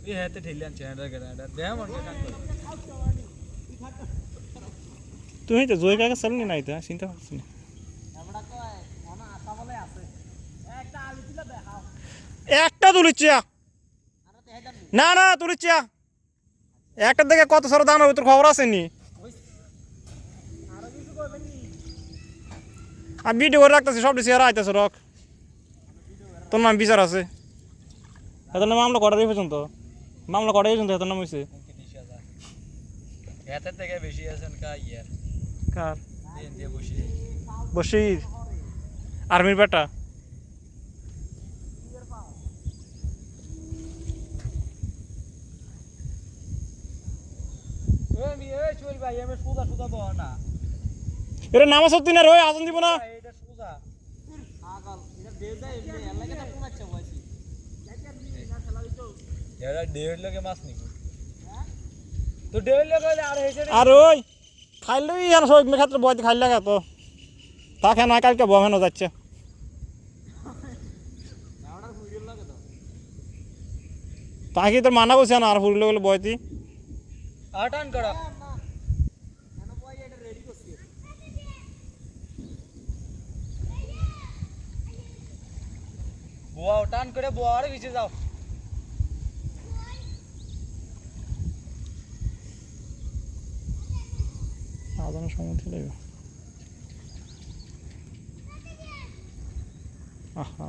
ये है तो ढीलियान चैनल के ना दे हम उनके काम करो তুমি তো জয় কাকা চলনি নাই তো চিন্তা করছ না আমরা তো ওনা আশা বলে আছে একটা আলু দিলে দেখাও একটা তুলিচ্ছিয়া না না তুলিচ্ছিয়া একটা দেখে কত সর দাম হবে তোর খবর আছে নি আরো কিছু করবেন নি আমি ভিডিও করে রাখতেছি সব শেয়ার আইতেছে রক তোর নাম বিচার আছে এত নাম মামলা কটারই পর্যন্ত মামলা কটাই পর্যন্ত এত নাম হয়েছে এত থেকে বেশি আছেন কা ইয়ার কার দিন দিয়ে বসি বসির আর্মির বেটা এ মি এ চল ভাই আমি সুদা সুদা দাও না এরে নামাজ হতি না রই আজান দিব না এটা সুদা আগল এটা দে যায় এমনি এলাকে তো কোন আচ্ছা বয়সী না খেলা দিতো এরা 1.5 লাখ মাছ নিব তো 1.5 লাখ হলে আর হেসে আর ওই খাইলেই এখন সব মেখাত্র বয়তে খাইল লাগা তো তাকে না কালকে বহানো যাচ্ছে আমরা ভিডিও লাগে তো তাকে তো মানা বসে না আর ফুরলে গেলে বয়তি আটান করা কেন বয় এটা রেডি করছি বোয়া টান করে বোয়া আর নিচে যাও আজানের সময় দিলে আহা